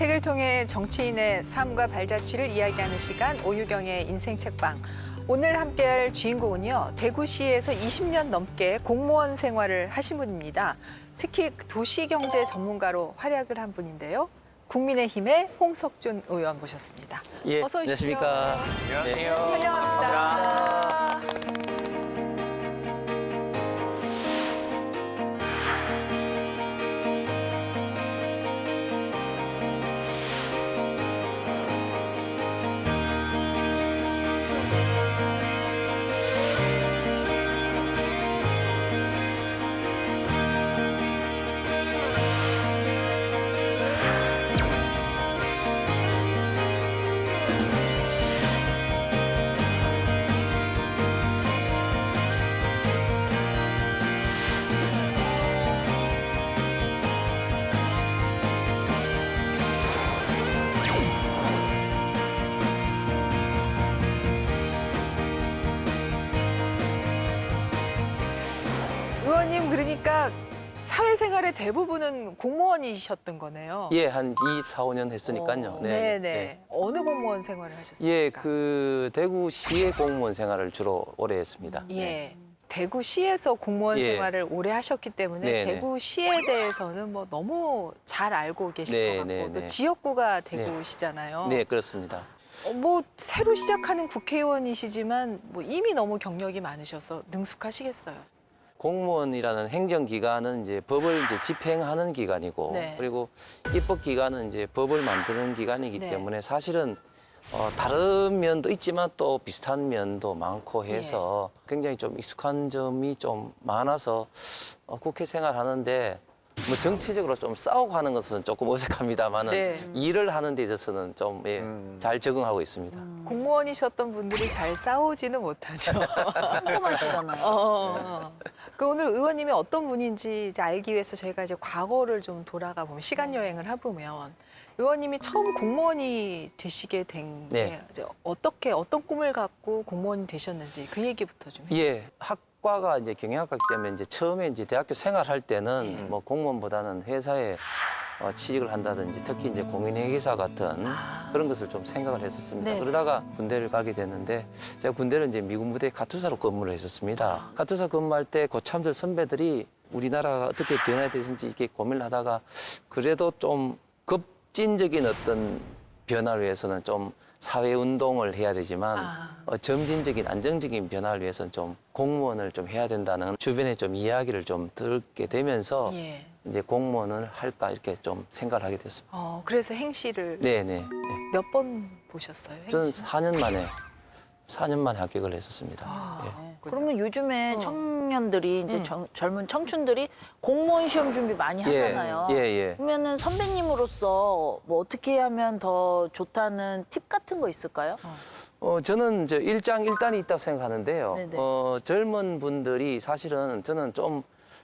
책을 통해 정치인의 삶과 발자취를 이야기하는 시간 오유경의 인생 책방. 오늘 함께할 주인공은요. 대구시에서 20년 넘게 공무원 생활을 하신 분입니다. 특히 도시경제 전문가로 활약을 한 분인데요. 국민의힘의 홍석준 의원 모셨습니다. 예, 어서 오십시오. 안녕하십니까. 안녕하세요. 환영합니다. 의원님, 그러니까 사회생활의 대부분은 공무원이셨던 거네요. 예, 한 24, 5년 했으니까요. 네네. 어느 공무원 생활을 하셨습니까? 예, 그 대구시의 공무원 생활을 주로 오래 했습니다. 예. 대구시에서 공무원 예. 생활을 오래 하셨기 때문에 네네. 대구시에 대해서는 뭐 너무 잘 알고 계실 것 같고 네네네. 또 지역구가 대구시잖아요. 네, 그렇습니다. 뭐 새로 시작하는 국회의원이시지만 뭐 이미 너무 경력이 많으셔서 능숙하시겠어요. 공무원이라는 행정기관은 이제 법을 이제 집행하는 기관이고, 네. 그리고 입법기관은 이제 법을 만드는 기관이기 네. 때문에 사실은 다른 면도 있지만 또 비슷한 면도 많고 해서 굉장히 좀 익숙한 점이 좀 많아서 국회 생활하는데 뭐 정치적으로 좀 싸우고 하는 것은 조금 어색합니다만은 네. 일을 하는 데 있어서는 좀 잘 적응하고 있습니다. 공무원이셨던 분들이 잘 싸우지는 못하죠. 꼼꼼하시잖아요. 그 오늘 의원님이 어떤 분인지 이제 알기 위해서 저희가 이제 과거를 좀 돌아가 보면 시간 여행을 해보면 의원님이 처음 공무원이 되시게 된 게 네. 이제 어떤 꿈을 갖고 공무원이 되셨는지 그 얘기부터 좀 해주세요. 예, 학과가 이제 경영학과이기 때문에 이제 처음에 이제 대학교 생활할 때는 뭐 공무원보다는 회사에 취직을 한다든지 특히 이제 공인회계사 같은 그런 것을 좀 생각을 했었습니다. 네. 그러다가 군대를 가게 됐는데 제가 군대를 이제 미군 부대 카투사로 근무를 했었습니다. 카투사 근무할 때 고참들 선배들이 우리나라가 어떻게 변화되는지 이렇게 고민을 하다가 그래도 좀 급진적인 어떤 변화를 위해서는 좀 사회운동을 해야 되지만 점진적인 안정적인 변화를 위해서는 좀 공무원을 좀 해야 된다는 주변에 좀 이야기를 좀 듣게 되면서 예. 이제 공무원을 할까 이렇게 좀 생각을 하게 됐습니다. 그래서 행시를 네네. 몇 번 보셨어요? 저는 행시? 4년 만에 합격을 했었습니다. 예. 그러면 요즘에 청년들이 이제 젊은 청춘들이 공무원 시험 준비 많이 하잖아요. 예. 그러면은 선배님으로서 뭐 어떻게 하면 더 좋다는 팁 같은 거 있을까요? 저는 이제 일장일단이 있다고 생각하는데요. 네네. 젊은 분들이 사실은 저는 좀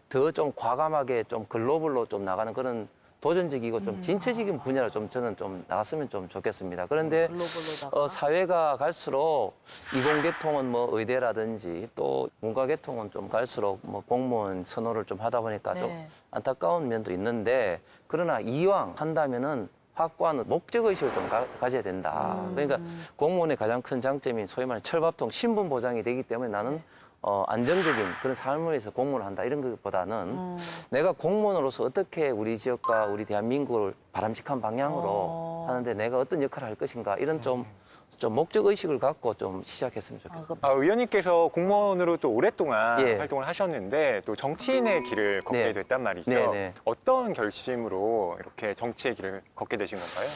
더 좀 과감하게 좀 글로벌로 좀 나가는 그런 도전적이고 좀 진취적인 분야로 좀 저는 좀 나갔으면 좀 좋겠습니다. 그런데 글로벌로다가. 사회가 갈수록 이공계통은 뭐 의대라든지 또 문과계통은 좀 갈수록 뭐 공무원 선호를 좀 하다 보니까 좀 네. 안타까운 면도 있는데 그러나 이왕 한다면은 확고한 목적의식을 좀 가져야 된다. 그러니까 공무원의 가장 큰 장점이 소위 말하는 철밥통 신분 보장이 되기 때문에 나는 안정적인 그런 삶을 위해서 공무원을 한다 이런 것보다는 내가 공무원으로서 어떻게 우리 지역과 우리 대한민국을 바람직한 방향으로 하는데 내가 어떤 역할을 할 것인가 이런 좀 목적의식을 갖고 좀 시작했으면 좋겠습니다. 의원님께서 공무원으로 또 오랫동안 예. 활동을 하셨는데 또 정치인의 길을 걷게 네. 됐단 말이죠. 네. 어떤 결심으로 이렇게 정치의 길을 걷게 되신 건가요?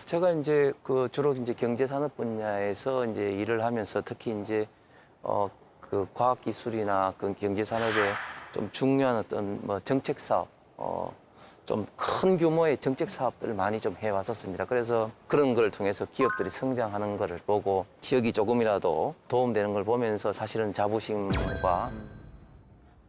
제가 이제 그 주로 이제 경제산업 분야에서 이제 일을 하면서 특히 이제 그 과학기술이나 그 경제산업에 좀 중요한 어떤 뭐 정책 사업, 좀 큰 규모의 정책 사업들을 많이 좀 해왔었습니다. 그래서 그런 걸 통해서 기업들이 성장하는 거를 보고 지역이 조금이라도 도움되는 걸 보면서 사실은 자부심과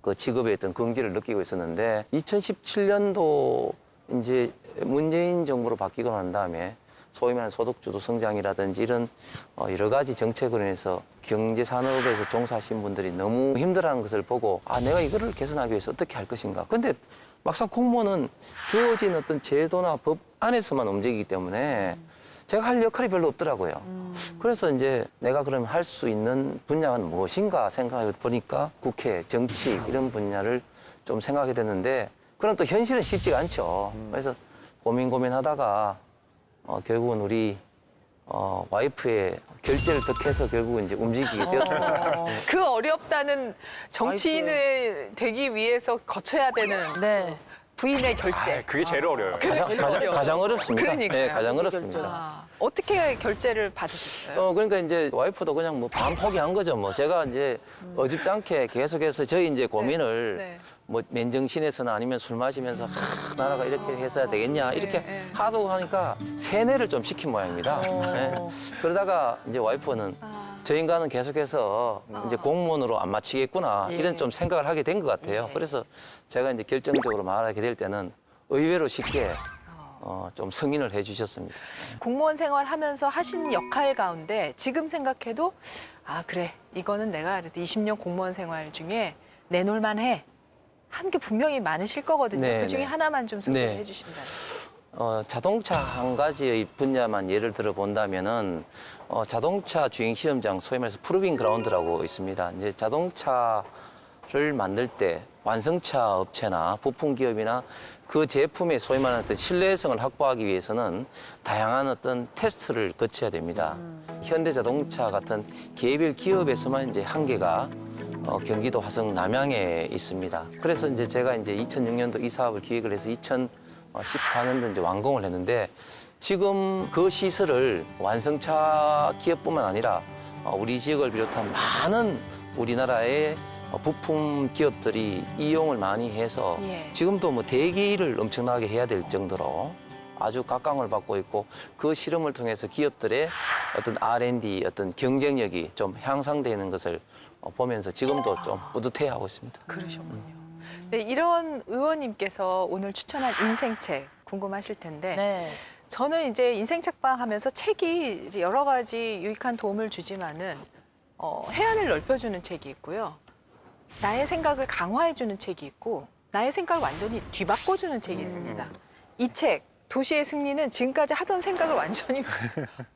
그 직업의 어떤 긍지를 느끼고 있었는데 2017년도 이제 문재인 정부로 바뀌고 난 다음에 소위 말하는 소득주도 성장이라든지 이런 여러 가지 정책으로 인해서 경제산업에서 종사하신 분들이 너무 힘들어하는 것을 보고 내가 이거를 개선하기 위해서 어떻게 할 것인가. 근데 막상 공무원은 주어진 어떤 제도나 법 안에서만 움직이기 때문에 제가 할 역할이 별로 없더라고요. 그래서 이제 내가 그러면 할 수 있는 분야는 무엇인가 생각해 보니까 국회, 정치 이런 분야를 좀 생각하게 됐는데 그럼 또 현실은 쉽지가 않죠. 그래서 고민하다가 결국은 우리 와이프의 결제를 덕해서 결국은 이제 움직이게 되었습니다. 그 어렵다는 정치인을 되기 위해서 거쳐야 되는 네. 부인의 결제. 그게 제일 어려워요. 가장 어렵습니다. 그러니까요. 네, 가장 어렵습니다. 아, 어떻게 결제를 받으셨어요? 그러니까 이제 와이프도 그냥 뭐 반 포기한 거죠. 뭐 제가 이제 어줍지 않게 계속해서 저희 이제 고민을 네. 뭐 맨정신에서나 아니면 술 마시면서 나라가 이렇게 했어야 되겠냐 이렇게 네. 하도 하니까 세뇌를 좀 시킨 모양입니다. 네. 그러다가 이제 와이프는 저 인간은 계속해서 이제 공무원으로 안 마치겠구나 예. 이런 좀 생각을 하게 된 것 같아요. 그래서 제가 이제 결정적으로 말하게 될 때는 의외로 쉽게 좀 승인을 해주셨습니다. 공무원 생활하면서 하신 역할 가운데 지금 생각해도 아 그래 이거는 내가 그래도 20년 공무원 생활 중에 내놓을만 해. 한 게 분명히 많으실 거거든요. 네, 그 중에 네. 하나만 좀 소개해 네. 주신다면. 자동차 한 가지의 분야만 예를 들어 본다면은 자동차 주행 시험장 소위 말해서 프루빙 그라운드라고 있습니다. 이제 자동차를 만들 때 완성차 업체나 부품 기업이나 그 제품의 소위 말하는 어떤 신뢰성을 확보하기 위해서는 다양한 어떤 테스트를 거쳐야 됩니다. 현대자동차 같은 개별 기업에서만 이제 한계가 경기도 화성 남양에 있습니다. 그래서 이제 제가 이제 2006년도 이 사업을 기획을 해서 2014년도 이제 완공을 했는데 지금 그 시설을 완성차 기업뿐만 아니라 우리 지역을 비롯한 많은 우리나라의 부품 기업들이 이용을 많이 해서 예. 지금도 뭐 대기를 엄청나게 해야 될 정도로 아주 각광을 받고 있고 그 실험을 통해서 기업들의 어떤 R&D 어떤 경쟁력이 좀 향상되는 것을 보면서 지금도 좀 뿌듯해하고 있습니다. 그러셨군요. 네, 이런 의원님께서 오늘 추천한 인생책 궁금하실 텐데 네. 저는 이제 인생책방 하면서 책이 이제 여러 가지 유익한 도움을 주지만은 해안을 넓혀주는 책이 있고요. 나의 생각을 강화해주는 책이 있고 나의 생각을 완전히 뒤바꿔주는 책이 있습니다. 이 책 도시의 승리는 지금까지 하던 생각을 완전히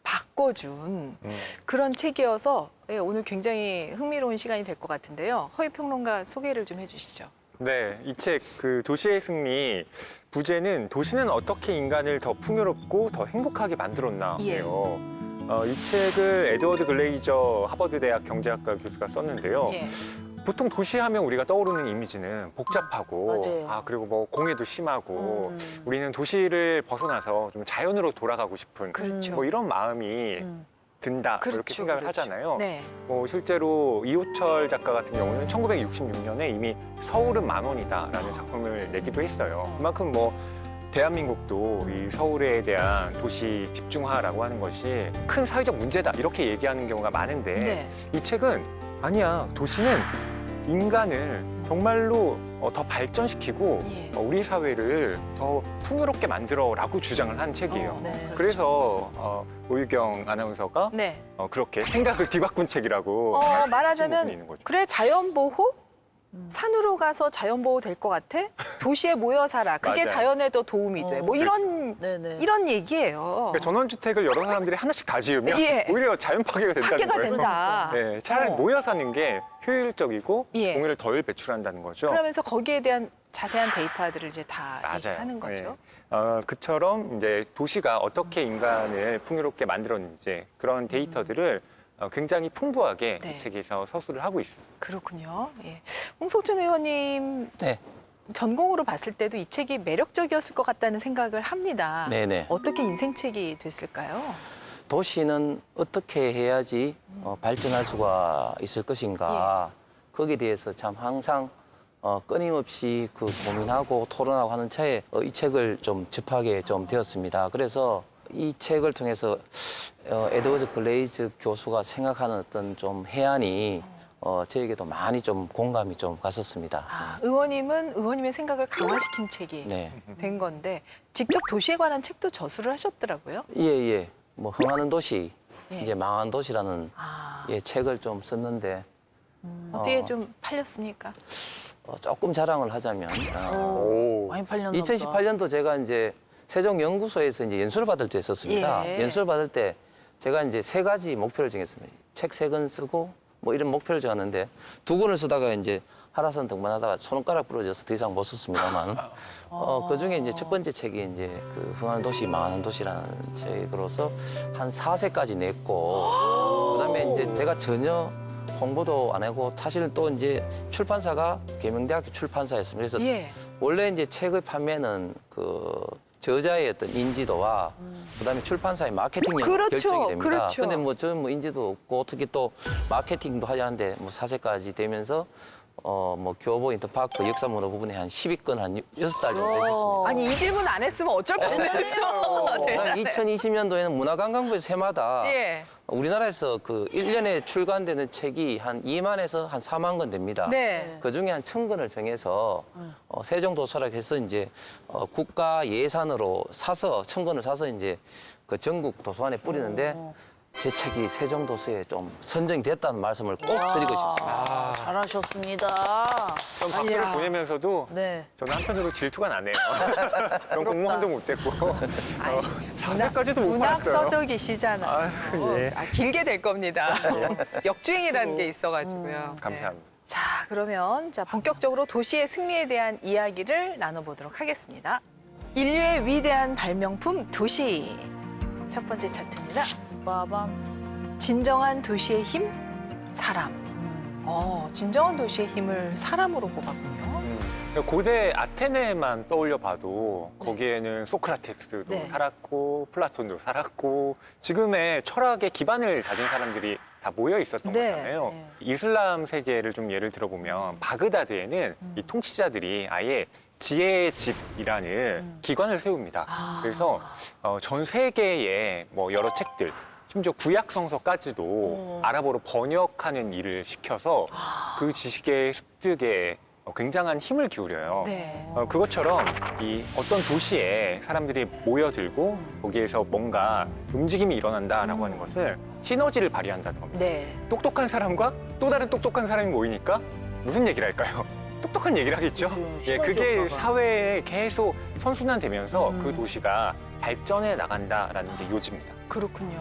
바꿔준 그런 책이어서 예, 오늘 굉장히 흥미로운 시간이 될 것 같은데요. 허위 평론가 소개를 좀 해주시죠. 네, 이 책 그 도시의 승리 부제는 도시는 어떻게 인간을 더 풍요롭고 더 행복하게 만들었나예요. 이 책을 에드워드 글레이저 하버드 대학 경제학과 교수가 썼는데요. 예. 보통 도시하면 우리가 떠오르는 이미지는 복잡하고 맞아요. 그리고 뭐 공해도 심하고 우리는 도시를 벗어나서 좀 자연으로 돌아가고 싶은 그렇죠. 뭐 이런 마음이 든다 그렇죠, 이렇게 생각을 그렇죠. 하잖아요. 네. 실제로 이호철 작가 같은 경우는 1966년에 이미 서울은 만 원이다라는 작품을 내기도 했어요. 그만큼 뭐 대한민국도 이 서울에 대한 도시 집중화라고 하는 것이 큰 사회적 문제다 이렇게 얘기하는 경우가 많은데 네. 이 책은 아니야 도시는 인간을 정말로 더 발전시키고 예. 우리 사회를 더 풍요롭게 만들어라고 주장을 한 책이에요. 네. 그래서 오유경 아나운서가 네. 그렇게 생각을 뒤바꾼 책이라고 하신 부분이 말하자면 있는 거죠. 그래 자연보호? 산으로 가서 자연보호 될 것 같아? 도시에 모여 살아. 그게 맞아요. 자연에도 도움이 돼. 뭐 네네. 이런 얘기예요. 그러니까 전원주택을 여러 사람들이 하나씩 다 지으면 예. 오히려 자연 파괴가 된다는 파괴가 거예요. 된다. 네, 차라리 모여 사는 게 효율적이고 예. 공해를 덜 배출한다는 거죠. 그러면서 거기에 대한 자세한 데이터들을 이제 다 맞아요. 얘기하는 거죠. 그처럼 이제 도시가 어떻게 인간을 풍요롭게 만들었는지 그런 데이터들을 굉장히 풍부하게 네. 이 책에서 서술을 하고 있습니다. 그렇군요. 예. 홍석준 의원님 네. 전공으로 봤을 때도 이 책이 매력적이었을 것 같다는 생각을 합니다. 네네. 어떻게 인생책이 됐을까요? 도시는 어떻게 해야지 발전할 수가 있을 것인가 거기에 대해서 참 항상 끊임없이 그 고민하고 토론하고 하는 차에 이 책을 좀 접하게 좀 되었습니다. 그래서 이 책을 통해서 에드워드 글레이즈 교수가 생각하는 어떤 좀 해안이 저에게도 많이 좀 공감이 좀 갔었습니다. 의원님은 의원님의 생각을 강화시킨 책이 네. 된 건데 직접 도시에 관한 책도 저술을 하셨더라고요. 예. 뭐 흥하는 도시, 예. 이제 망한 도시라는 아, 책을 좀 썼는데 어떻게 좀 팔렸습니까? 조금 자랑을 하자면 오. 많이 팔렸나 보다. 2018년도 제가 이제 세종연구소에서 이제 연수를 받을 때 썼습니다. 예. 연수를 받을 때 제가 이제 3가지 목표를 정했습니다. 책 3권 쓰고 뭐 이런 목표를 정했는데 2권을 쓰다가 이제 한라산 등반하다가 손가락 부러져서 더 이상 못 썼습니다만 그 중에 이제 첫 번째 책이 이제 그 흥하는 도시 망하는 도시라는 책으로서 한 4세까지 냈고 그다음에 이제 제가 전혀 홍보도 안 하고 사실은 또 이제 출판사가 계명대학교 출판사였습니다. 그래서 예. 원래 이제 책의 판매는 그 저자의 어떤 인지도와 그다음에 출판사의 마케팅력 그렇죠, 결정이 됩니다. 그렇죠. 근데 뭐 저는 뭐 인지도 없고 특히 또 마케팅도 하지 않는데 뭐 4세까지 되면서 뭐 교보 인터파크 역사문화 부분에 한 10위권 한 6달 정도 했었습니다. 아니 이 질문 안 했으면 어쩔 뻔했어요. 네. 2020년도에는 문화관광부에서 해마다 예. 우리나라에서 그 1년에 출간되는 책이 한 2만에서 한 4만 권 됩니다. 네. 그 중에 한 1,000권을 정해서 세종도서락 해서 이제 국가 예산으로 사서 1,000권을 사서 이제 그 전국 도서관에 뿌리는데 제 책이 세종도서에 좀 선정이 됐다는 말씀을 꼭 드리고 싶습니다. 잘하셨습니다. 전 박수를 보내면서도 네. 저는 한편으로 질투가 나네요. 전 공무원도 못 됐고 4세까지도 못 문학 받았어요. 서적이시잖아요. 아유, 예. 길게 될 겁니다. 역주행이라는 게 있어가지고요. 감사합니다. 네. 자, 그러면 본격적으로 도시의 승리에 대한 이야기를 나눠보도록 하겠습니다. 인류의 위대한 발명품 도시. 첫 번째 차트입니다. 빠밤. 진정한 도시의 힘, 사람. 진정한 도시의 힘을 사람으로 꼽았군요. 고대 아테네만 떠올려 봐도 거기에는 소크라테스도 네. 살았고 플라톤도 살았고 지금의 철학의 기반을 다진 사람들이 다 모여 있었던 네. 거잖아요. 네. 이슬람 세계를 좀 예를 들어보면 바그다드에는 이 통치자들이 아예 지혜의 집이라는 기관을 세웁니다. 그래서 전 세계의 뭐 여러 책들, 심지어 구약 성서까지도 아랍어로 번역하는 일을 시켜서 그 지식의 습득에 굉장한 힘을 기울여요. 네. 그것처럼 이 어떤 도시에 사람들이 모여들고 거기에서 뭔가 움직임이 일어난다라고 하는 것은 시너지를 발휘한다는 겁니다. 네. 똑똑한 사람과 또 다른 똑똑한 사람이 모이니까 무슨 얘기를 할까요? 똑똑한 얘기를 하겠죠. 그렇죠. 예, 그게 시너지 효과가. 사회에 계속 선순환되면서 그 도시가 발전해 나간다라는 게 요지입니다. 그렇군요.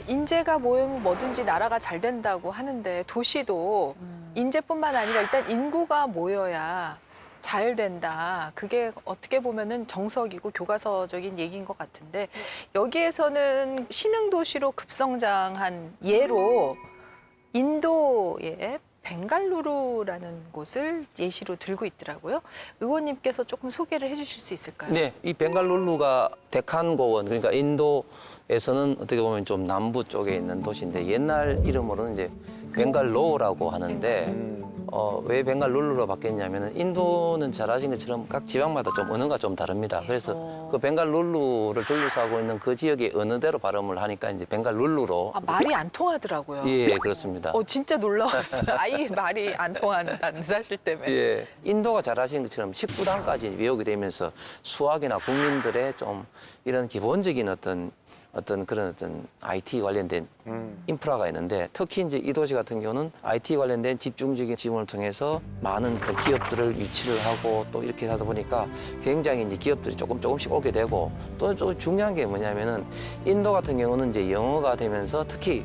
인재가 모이면 뭐든지 나라가 잘 된다고 하는데 도시도 인재뿐만 아니라 일단 인구가 모여야 잘 된다. 그게 어떻게 보면은 정석이고 교과서적인 얘기인 것 같은데 여기에서는 신흥도시로 급성장한 예로 인도의 벵갈루루라는 곳을 예시로 들고 있더라고요. 의원님께서 조금 소개를 해주실 수 있을까요? 네, 이 벵갈룰루가 데칸 고원, 그러니까 인도에서는 어떻게 보면 좀 남부 쪽에 있는 도시인데 옛날 이름으로는 이제 벵갈로우라고 하는데 왜 벵갈룰루로 바뀌었냐면은 인도는 잘 아신 것처럼 각 지방마다 좀 언어가 좀 다릅니다. 그래서 그 벵갈룰루를 둘러싸고 있는 그 지역의 언어대로 발음을 하니까 이제 벵갈룰루로. 말이 안 통하더라고요. 예, 그렇습니다. 진짜 놀라웠어요. 아예 말이 안 통한다는 사실 때문에. 예, 인도가 잘 아시는 것처럼 19단까지 외우게 되면서 수학이나 국민들의 좀 이런 기본적인 어떤 그런 IT 관련된 인프라가 있는데 특히 이제 이 도시 같은 경우는 IT 관련된 집중적인 지원을 통해서 많은 또 기업들을 유치를 하고 또 이렇게 하다 보니까 굉장히 이제 기업들이 조금씩 오게 되고 또 중요한 게 뭐냐면은 인도 같은 경우는 이제 영어가 되면서 특히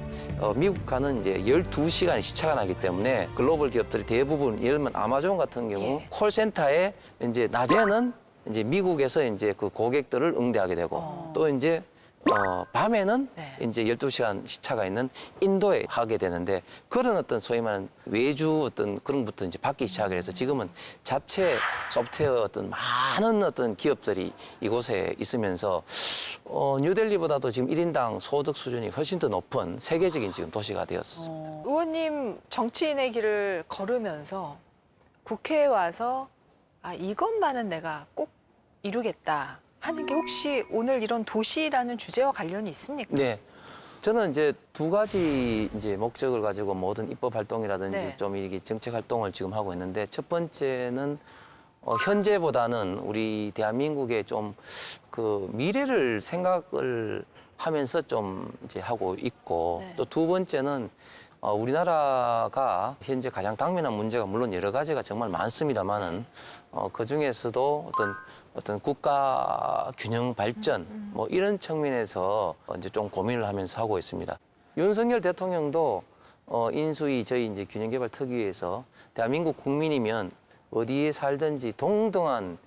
미국과는 이제 12시간의 시차가 나기 때문에 글로벌 기업들이 대부분 예를 들면 아마존 같은 경우 콜센터에 이제 낮에는 이제 미국에서 이제 그 고객들을 응대하게 되고 또 이제 밤에는 네. 이제 12시간 시차가 있는 인도에 하게 되는데 그런 어떤 소위 말하는 외주 어떤 그런 것부터 이제 받기 시작을 해서 지금은 자체 소프트웨어 어떤 많은 어떤 기업들이 이곳에 있으면서 뉴델리보다도 지금 1인당 소득 수준이 훨씬 더 높은 세계적인 지금 도시가 되었습니다. 의원님 정치인의 길을 걸으면서 국회에 와서 이것만은 내가 꼭 이루겠다 하는 게 혹시 오늘 이런 도시라는 주제와 관련이 있습니까? 네. 저는 이제 2가지 이제 목적을 가지고 모든 입법 활동이라든지 네. 좀 이게 정책 활동을 지금 하고 있는데 첫 번째는 현재보다는 우리 대한민국의 좀 그 미래를 생각을 하면서 좀 이제 하고 있고 네. 또 2번째는 우리나라가 현재 가장 당면한 문제가 물론 여러 가지가 정말 많습니다만은 그 중에서도 어떤 국가 균형 발전 뭐 이런 측면에서 이제 좀 고민을 하면서 하고 있습니다. 윤석열 대통령도 인수위 저희 이제 균형개발특위에서 대한민국 국민이면 어디에 살든지 동등한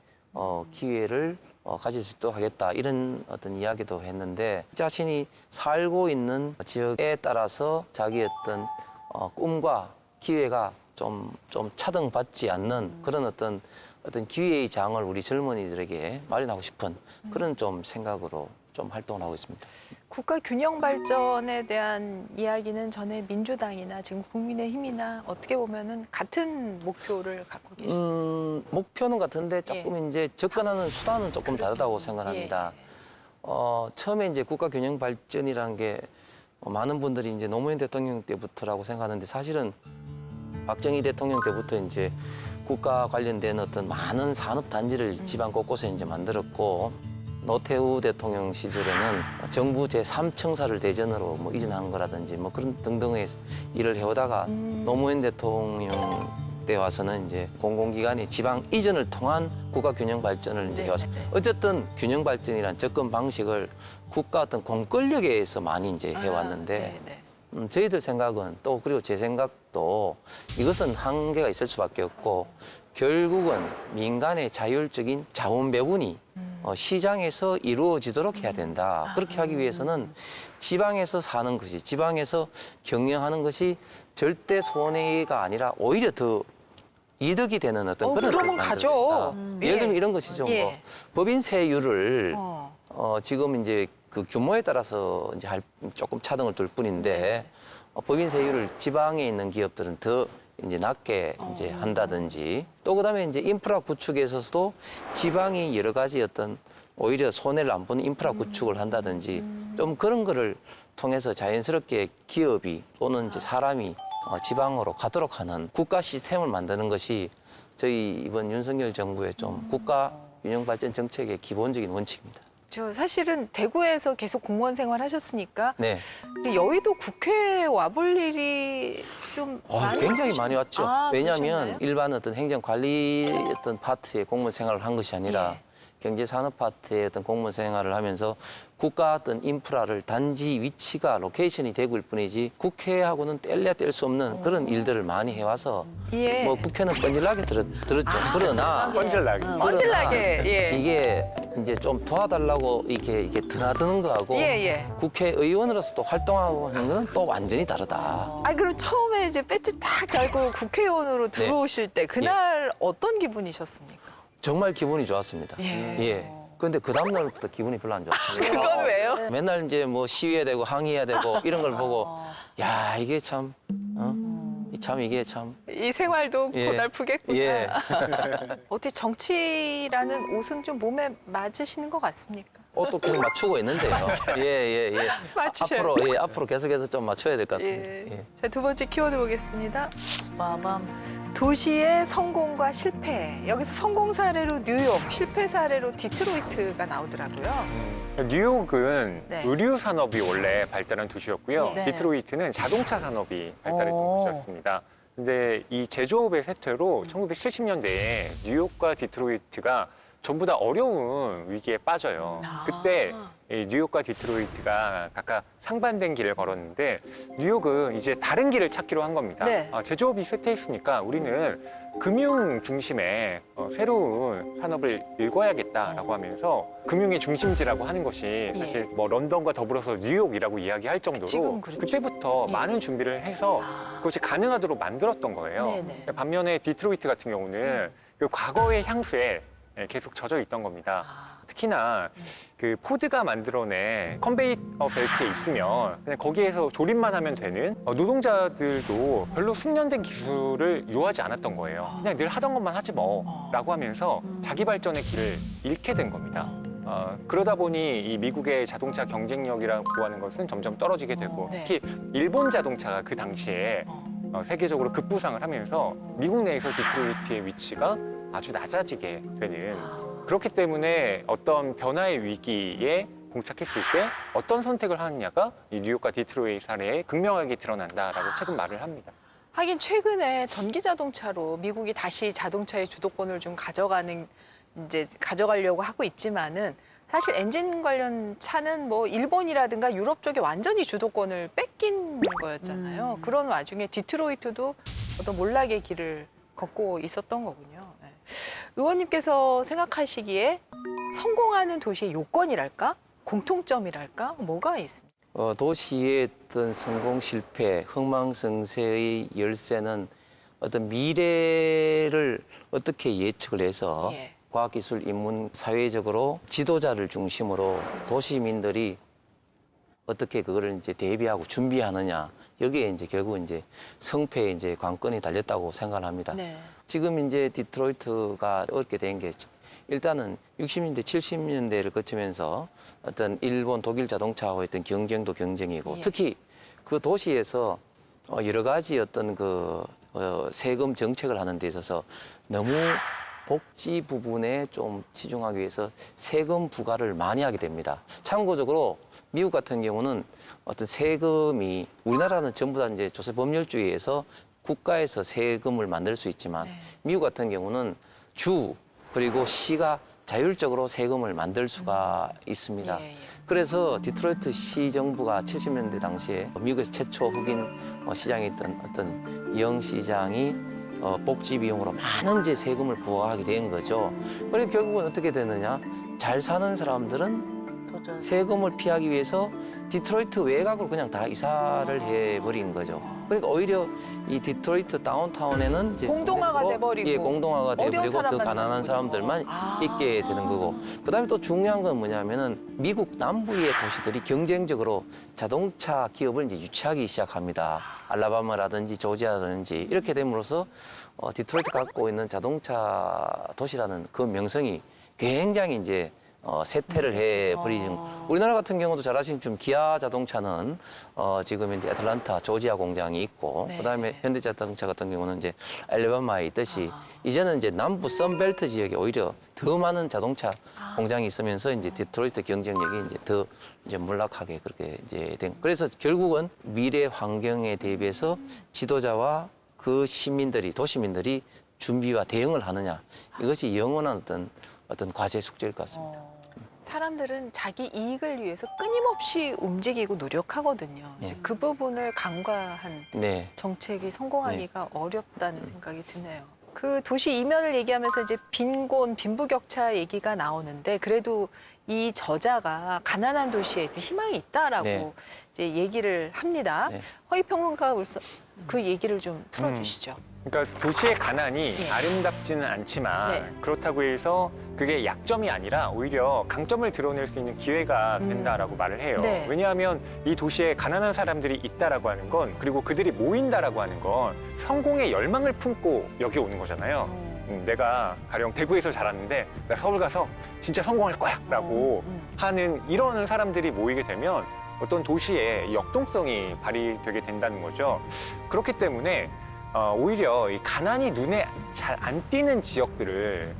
기회를 가질 수 있도록 하겠다 이런 어떤 이야기도 했는데 자신이 살고 있는 지역에 따라서 자기 어떤 꿈과 기회가 좀 차등받지 않는 그런 어떤 기회의 장을 우리 젊은이들에게 마련하고 싶은 그런 좀 생각으로 좀 활동을 하고 있습니다. 국가 균형 발전에 대한 이야기는 전에 민주당이나 지금 국민의힘이나 어떻게 보면은 같은 목표를 갖고 계십니다. 목표는 같은데 조금 이제 접근하는 수단은 조금 다르다고 생각합니다. 처음에 이제 국가 균형 발전이라는 게 많은 분들이 이제 노무현 대통령 때부터라고 생각하는데 사실은 박정희 대통령 때부터 이제 국가 관련된 어떤 많은 산업 단지를 지방 곳곳에 이제 만들었고 노태우 대통령 시절에는 정부 제3청사를 대전으로 뭐 이전한 거라든지 뭐 그런 등등의 일을 해오다가 노무현 대통령 때 와서는 이제 공공기관이 지방 이전을 통한 국가 균형 발전을 이제 해왔습니다. 어쨌든 균형 발전이란 접근 방식을 국가 어떤 공권력에 의해서 많이 이제 해왔는데 저희들 생각은 또 그리고 제 생각도 이것은 한계가 있을 수밖에 없고 결국은 민간의 자율적인 자원 배분이 시장에서 이루어지도록 해야 된다. 그렇게 하기 위해서는 지방에서 사는 것이, 지방에서 경영하는 것이 절대 손해가 아니라 오히려 더 이득이 되는 어떤 그런 그러면 가죠. 예를 들면 이런 것이죠. 뭐 법인세율을 지금 이제 그 규모에 따라서 이제 조금 차등을 둘 뿐인데 법인세율을 지방에 있는 기업들은 더 이제 낮게 이제 한다든지 또 그다음에 이제 인프라 구축에 있어서도 지방이 여러 가지 어떤 오히려 손해를 안 보는 인프라 구축을 한다든지 좀 그런 거를 통해서 자연스럽게 기업이 또는 이제 사람이 지방으로 가도록 하는 국가 시스템을 만드는 것이 저희 이번 윤석열 정부의 좀 국가 균형 발전 정책의 기본적인 원칙입니다. 저 사실은 대구에서 계속 공무원 생활하셨으니까 네. 여의도 국회에 와볼 일이 좀 많이 굉장히 있으신- 많이 왔죠. 왜냐하면 그러셨나요? 일반 어떤 행정 관리 어떤 파트의 공무원 생활을 한 것이 아니라 경제 산업 파트의 어떤 공무원 생활을 하면서 국가 어떤 인프라를 단지 위치가 로케이션이 되고일 뿐이지 국회하고는 뗄래야 뗄 수 없는 그런 일들을 많이 해와서 뭐 국회는 뻔질나게 들었죠. 그러나 뻔질나게. 뻔질나게 이게 이제 좀 도와달라고 이렇게 드나드는 거하고 국회의원으로서 또 활동하고 하는 건 또 완전히 다르다. 그럼 처음에 이제 배지 딱 달고 국회의원으로 들어오실 때 그날 어떤 기분이셨습니까? 정말 기분이 좋았습니다. 그런데 그 다음날부터 기분이 별로 안 좋았어요. 그건 왜요? 맨날 이제 뭐 시위해야 되고 항의해야 되고 이런 걸 보고 야 이게 참 이게 참 이 생활도 고달프겠구나. 어떻게 정치라는 옷은 좀 몸에 맞으시는 것 같습니까? 옷도 계속 맞추고 있는데요. 맞추셔요. 앞으로 계속해서 좀 맞춰야 될 것 같습니다. 자, 두 번째 키워드 보겠습니다. 빠밤. 도시의 성공과 실패. 여기서 성공 사례로 뉴욕, 실패 사례로 디트로이트가 나오더라고요. 뉴욕은 네. 의류 산업이 원래 발달한 도시였고요. 네. 디트로이트는 자동차 산업이 발달했던 도시였습니다. 근데 이 제조업의 쇠퇴로 1970년대에 뉴욕과 디트로이트가 전부 다 어려운 위기에 빠져요. 그때 이 뉴욕과 디트로이트가 각각 상반된 길을 걸었는데 뉴욕은 이제 다른 길을 찾기로 한 겁니다. 제조업이 쇠퇴했으니까 우리는 금융 중심의 새로운 산업을 일궈야겠다라고 하면서 금융의 중심지라고 하는 것이 사실 뭐 런던과 더불어서 뉴욕이라고 이야기할 정도로 그때부터 많은 준비를 해서 그것이 가능하도록 만들었던 거예요. 반면에 디트로이트 같은 경우는 그 과거의 향수에 계속 젖어 있던 겁니다. 특히나 그 포드가 만들어낸 컨베이어 벨트에 있으면 그냥 거기에서 조립만 하면 되는 노동자들도 별로 숙련된 기술을 요하지 않았던 거예요. 그냥 늘 하던 것만 하지 뭐라고 하면서 자기 발전의 길을 잃게 된 겁니다. 그러다 보니 이 미국의 자동차 경쟁력이라고 하는 것은 점점 떨어지게 되고 특히 일본 자동차가 그 당시에 세계적으로 급부상을 하면서 미국 내에서 디트로이트의 위치가 아주 낮아지게 되는 그렇기 때문에 어떤 변화의 위기에 봉착했을 때 어떤 선택을 하느냐가 이 뉴욕과 디트로이트 사례에 극명하게 드러난다라고 최근 말을 합니다. 하긴 최근에 전기 자동차로 미국이 다시 자동차의 주도권을 좀 가져가려고 하고 있지만은 사실 엔진 관련 차는 뭐 일본이라든가 유럽 쪽에 완전히 주도권을 뺏긴 거였잖아요. 그런 와중에 디트로이트도 어떤 몰락의 길을 걷고 있었던 거군요. 네. 의원님께서 생각하시기에 성공하는 도시의 요건이랄까? 공통점이랄까? 뭐가 있습니까? 도시의 어떤 성공, 실패, 흥망성쇠의 열쇠는 어떤 미래를 어떻게 예측을 해서 예. 과학기술, 인문, 사회적으로 지도자를 중심으로 도시민들이 어떻게 그거를 이제 대비하고 준비하느냐. 여기에 이제 결국 이제 성패에 이제 관건이 달렸다고 생각을 합니다. 네. 지금 이제 디트로이트가 어렵게 된 게 일단은 60년대, 70년대를 거치면서 어떤 일본, 독일 자동차와의 어떤 경쟁도 경쟁이고 예. 특히 그 도시에서 여러 가지 어떤 세금 정책을 하는 데 있어서 너무 복지 부분에 좀 치중하기 위해서 세금 부과를 많이 하게 됩니다. 참고적으로 미국 같은 경우는 어떤 세금이 우리나라는 전부 다 이제 조세 법률주의에서 국가에서 세금을 만들 수 있지만 네. 미국 같은 경우는 주 그리고 시가 자율적으로 세금을 만들 수가 있습니다. 예, 예. 그래서 디트로이트 시 정부가 70년대 당시에 미국에서 최초 흑인 시장이었던 어떤 영 시장이 복지 비용으로 많은 이제 세금을 부과하게 된 거죠. 그리고 결국은 어떻게 되느냐? 잘 사는 사람들은 도전. 세금을 피하기 위해서 디트로이트 외곽으로 그냥 다 이사를 해버린 거죠. 그러니까 오히려 이 디트로이트 다운타운에는 이제 공동화가 상대적으로, 돼버리고 예, 공동화가 어려운 돼버리고 더 사람만 가난한 사는 사람들만 거죠. 아. 있게 되는 거고. 그다음에 또 중요한 건 뭐냐면은 미국 남부의 도시들이 경쟁적으로 자동차 기업을 이제 유치하기 시작합니다. 알라바마라든지 조지아라든지 이렇게 됨으로써 디트로이트가 갖고 있는 자동차 도시라는 그 명성이 굉장히 이제 쇠퇴를 해버리죠. 우리나라 같은 경우도 잘 아시겠지만 기아 자동차는 지금 이제 애틀란타, 조지아 공장이 있고 네. 그다음에 현대자동차 같은 경우는 이제 알래바마에 있듯이 이제는 이제 남부 선벨트 지역에 오히려 더 많은 자동차 공장이 있으면서 이제 디트로이트 경쟁력이 이제 더 이제 몰락하게 그렇게 이제 된. 그래서 결국은 미래 환경에 대비해서 지도자와 그 시민들이 도시민들이 준비와 대응을 하느냐 이것이 영원한 어떤 과제 숙제일 것 같습니다. 사람들은 자기 이익을 위해서 끊임없이 움직이고 노력하거든요. 네. 이제 그 부분을 간과한 네. 정책이 성공하기가 어렵다는 생각이 드네요. 그 도시 이면을 얘기하면서 이제 빈곤, 빈부격차 얘기가 나오는데 그래도 이 저자가 가난한 도시에 희망이 있다라고 네. 이제 얘기를 합니다. 네. 허위평론가 그 얘기를 좀 풀어주시죠. 그러니까 도시의 가난이 네. 아름답지는 않지만 네. 그렇다고 해서 그게 약점이 아니라 오히려 강점을 드러낼 수 있는 기회가 된다라고 말을 해요. 네. 왜냐하면 이 도시에 가난한 사람들이 있다라고 하는 건 그리고 그들이 모인다라고 하는 건 성공의 열망을 품고 여기 오는 거잖아요. 내가 가령 대구에서 자랐는데 나 서울 가서 진짜 성공할 거야 라고 하는 이런 사람들이 모이게 되면 어떤 도시의 역동성이 발휘되게 된다는 거죠. 그렇기 때문에 오히려 이 가난이 눈에 잘 안 띄는 지역들을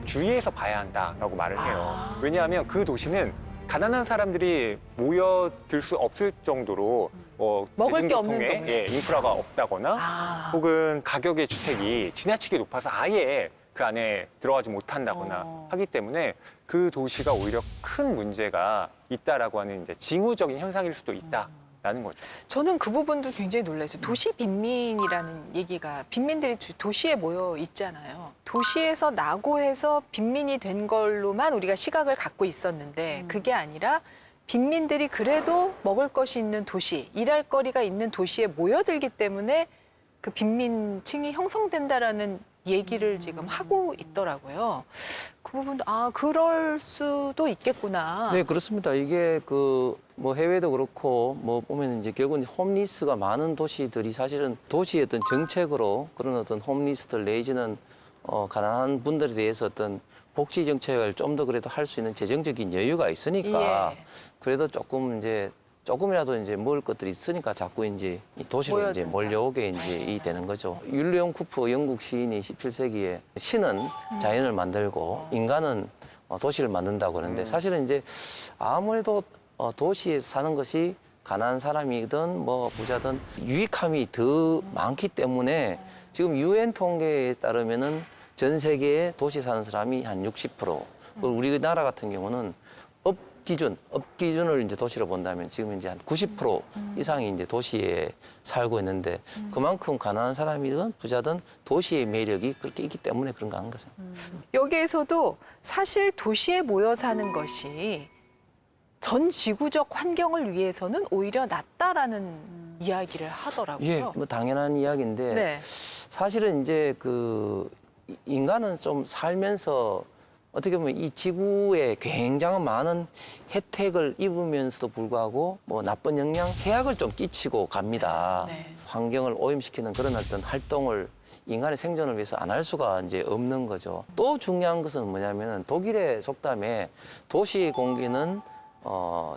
주의해서 봐야 한다라고 말을 해요. 왜냐하면 그 도시는 가난한 사람들이 모여들 수 없을 정도로 먹을 게 없는 대중교통에, 동네. 예, 인프라가 없다거나 혹은 가격의 주택이 지나치게 높아서 아예 그 안에 들어가지 못한다거나 하기 때문에 그 도시가 오히려 큰 문제가 있다라고 하는 이제 징후적인 현상일 수도 있다라는 거죠. 저는 그 부분도 굉장히 놀랐어요. 도시 빈민이라는 얘기가 빈민들이 도시에 모여 있잖아요. 도시에서 나고 해서 빈민이 된 걸로만 우리가 시각을 갖고 있었는데 그게 아니라 빈민들이 그래도 먹을 것이 있는 도시, 일할 거리가 있는 도시에 모여들기 때문에 그 빈민층이 형성된다라는 얘기를 지금 하고 있더라고요. 그 부분도 그럴 수도 있겠구나. 네, 그렇습니다. 이게 뭐 해외도 그렇고 뭐 보면 이제 결국은 홈리스가 많은 도시들이 사실은 도시의 어떤 정책으로 그런 어떤 홈리스들 내지는 가난한 분들에 대해서 어떤 복지 정책을 좀 더 그래도 할 수 있는 재정적인 여유가 있으니까 예. 그래도 조금이라도 이제 먹을 것들이 있으니까 자꾸 이제 이 도시로 이제 모여든다. 몰려오게 이제 되는 거죠. 율리엄 쿠퍼 영국 시인이 17세기에 신은 자연을 만들고 인간은 도시를 만든다고 그러는데 사실은 이제 아무래도 도시에 사는 것이 가난한 사람이든 뭐 부자든 유익함이 더 많기 때문에 지금 유엔 통계에 따르면은 전 세계에 도시 사는 사람이 한 60%, 그리고 우리나라 같은 경우는 업 기준을 이제 도시로 본다면 지금 이제 한 90% 이상이 이제 도시에 살고 있는데 그만큼 가난한 사람이든 부자든 도시의 매력이 그렇게 있기 때문에 그런 거 아닌가 생각합니다. 여기에서도 사실 도시에 모여 사는 것이 전 지구적 환경을 위해서는 오히려 낫다라는 이야기를 하더라고요. 예, 뭐 당연한 이야기인데 네. 사실은 이제 그 인간은 좀 살면서 어떻게 보면 이 지구에 굉장한 많은 혜택을 입으면서도 불구하고 뭐 나쁜 영향, 해악을 좀 끼치고 갑니다. 네. 환경을 오염시키는 그런 어떤 활동을 인간의 생존을 위해서 안 할 수가 이제 없는 거죠. 또 중요한 것은 뭐냐면은 독일의 속담에 도시 공기는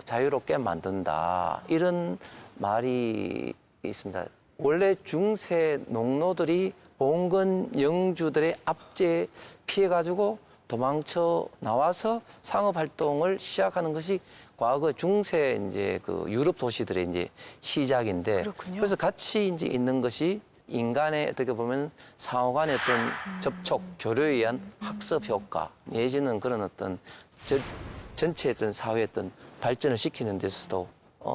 자유롭게 만든다. 이런 말이 있습니다. 원래 중세 농노들이 봉건 영주들의 압제 피해가지고 도망쳐 나와서 상업 활동을 시작하는 것이 과거 중세 이제 그 유럽 도시들의 이제 시작인데 그렇군요. 그래서 같이 이제 있는 것이 인간의 어떻게 보면 상호 간의 어떤 접촉, 교류에 의한 학습 효과 내지는 그런 어떤 전체 어떤 사회의 어떤 발전을 시키는 데서도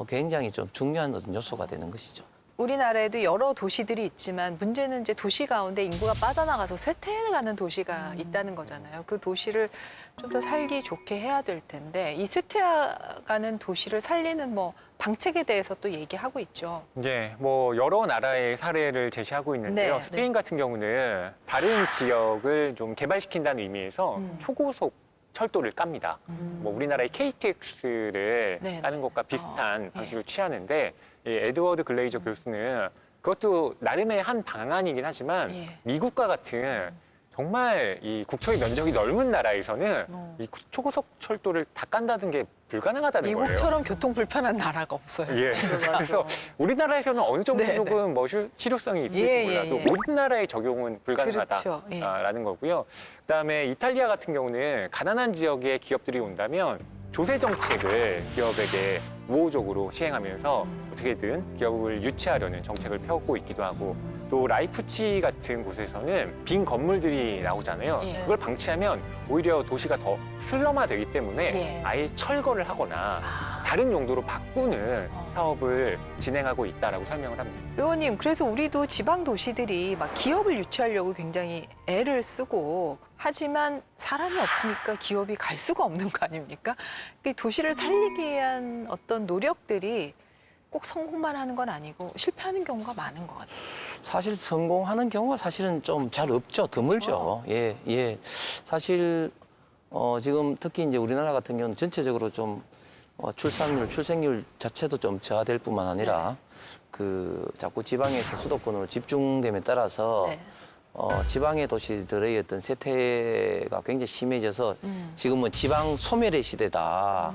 굉장히 좀 중요한 어떤 요소가 되는 것이죠. 우리나라에도 여러 도시들이 있지만 문제는 이제 도시 가운데 인구가 빠져나가서 쇠퇴해가는 도시가 있다는 거잖아요. 그 도시를 좀 더 살기 좋게 해야 될 텐데 이 쇠퇴해가는 도시를 살리는 뭐 방책에 대해서 또 얘기하고 있죠. 이제 뭐 여러 나라의 사례를 제시하고 있는데요. 네, 스페인 같은 경우는 다른 지역을 좀 개발시킨다는 의미에서 초고속 철도를 깝니다. 뭐 우리나라의 KTX를 네. 까는 것과 비슷한 네. 방식을 취하는데 이 에드워드 글레이저 교수는 그것도 나름의 한 방안이긴 하지만 예. 미국과 같은 정말 이 국토의 면적이 넓은 나라에서는 이 초고속 철도를 다 깐다는 게 불가능하다는 거예요. 미국처럼 교통 불편한 나라가 없어요. 예. 진짜. 그래서 우리나라에서는 어느 정도 네, 조금 뭐 실효성이 있을지 예, 몰라도 예, 예. 모든 나라의 적용은 그렇죠. 예. 불가능하다라는 거고요. 그다음에 이탈리아 같은 경우는 가난한 지역에 기업들이 온다면 조세 정책을 기업에게 우호적으로 시행하면서 어떻게든 기업을 유치하려는 정책을 펴고 있기도 하고 또 라이프치 같은 곳에서는 빈 건물들이 나오잖아요. 예. 그걸 방치하면 오히려 도시가 더 슬럼화되기 때문에 예. 아예 철거를 하거나 아. 다른 용도로 바꾸는 사업을 진행하고 있다라고 설명을 합니다. 의원님, 그래서 우리도 지방 도시들이 막 기업을 유치하려고 굉장히 애를 쓰고 하지만 사람이 없으니까 기업이 갈 수가 없는 거 아닙니까? 그 도시를 살리기 위한 어떤 노력들이 꼭 성공만 하는 건 아니고 실패하는 경우가 많은 것 같아요. 사실 성공하는 경우가 사실은 좀 잘 없죠. 드물죠. 예, 예. 사실 지금 특히 이제 우리나라 같은 경우는 전체적으로 좀 출산율, 출생률 자체도 좀 저하될 뿐만 아니라 그 자꾸 지방에서 수도권으로 집중됨에 따라서 네. 지방의 도시들의 어떤 쇠퇴가 굉장히 심해져서 지금은 지방 소멸의 시대다.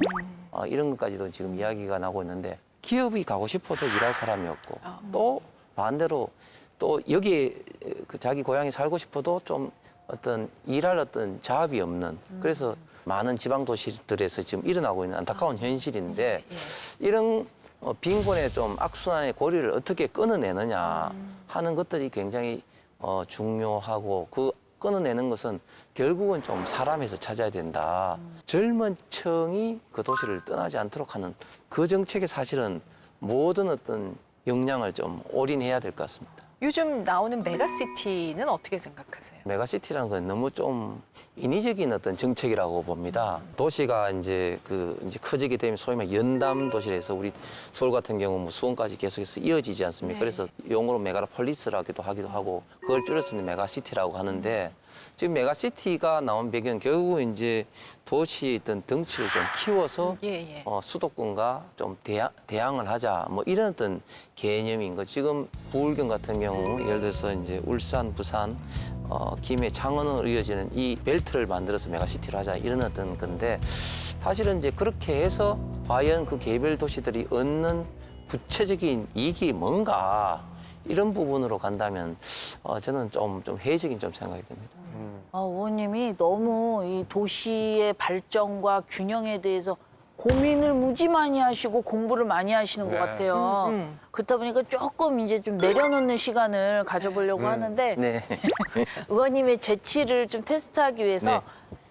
이런 것까지도 지금 이야기가 나오고 있는데 기업이 가고 싶어도 일할 사람이 없고 또 반대로 또 여기에 그 자기 고향에 살고 싶어도 좀 어떤 일할 어떤 자업이 없는 그래서 많은 지방 도시들에서 지금 일어나고 있는 안타까운 현실인데 이런 빈곤의 좀 악순환의 고리를 어떻게 끊어내느냐 하는 것들이 굉장히 중요하고 그 끊어내는 것은 결국은 좀 사람에서 찾아야 된다. 젊은 층이 그 도시를 떠나지 않도록 하는 그 정책에 사실은 모든 어떤 역량을 좀 올인해야 될 것 같습니다. 요즘 나오는 메가시티는 어떻게 생각하세요? 메가시티라는 건 너무 좀 인위적인 어떤 정책이라고 봅니다. 도시가 이제 이제 커지게 되면 소위 말해 연담 도시에서 우리 서울 같은 경우 뭐 수원까지 계속해서 이어지지 않습니까? 네. 그래서 용어로 메가폴리스라기도 하기도 하고 그걸 줄여서 메가시티라고 하는데 지금 메가시티가 나온 배경 결국 이제 도시의 어떤 덩치를 좀 키워서 예. 수도권과 좀 대항을 하자 뭐 이런 어떤 개념인 거. 지금 부울경 같은 경우 예를 들어서 이제 울산, 부산, 김해, 창원으로 이어지는 이 벨트를 만들어서 메가시티로 하자 이런 어떤 건데 사실은 이제 그렇게 해서 과연 그 개별 도시들이 얻는 구체적인 이익이 뭔가 이런 부분으로 간다면 저는 좀 회의적인 좀 생각이 듭니다. 의원님이 너무 이 도시의 발전과 균형에 대해서 고민을 무지 많이 하시고 공부를 많이 하시는 것 네. 같아요. 그렇다 보니까 조금 이제 좀 내려놓는 시간을 가져보려고 하는데 네. 의원님의 재치를 좀 테스트하기 위해서 네.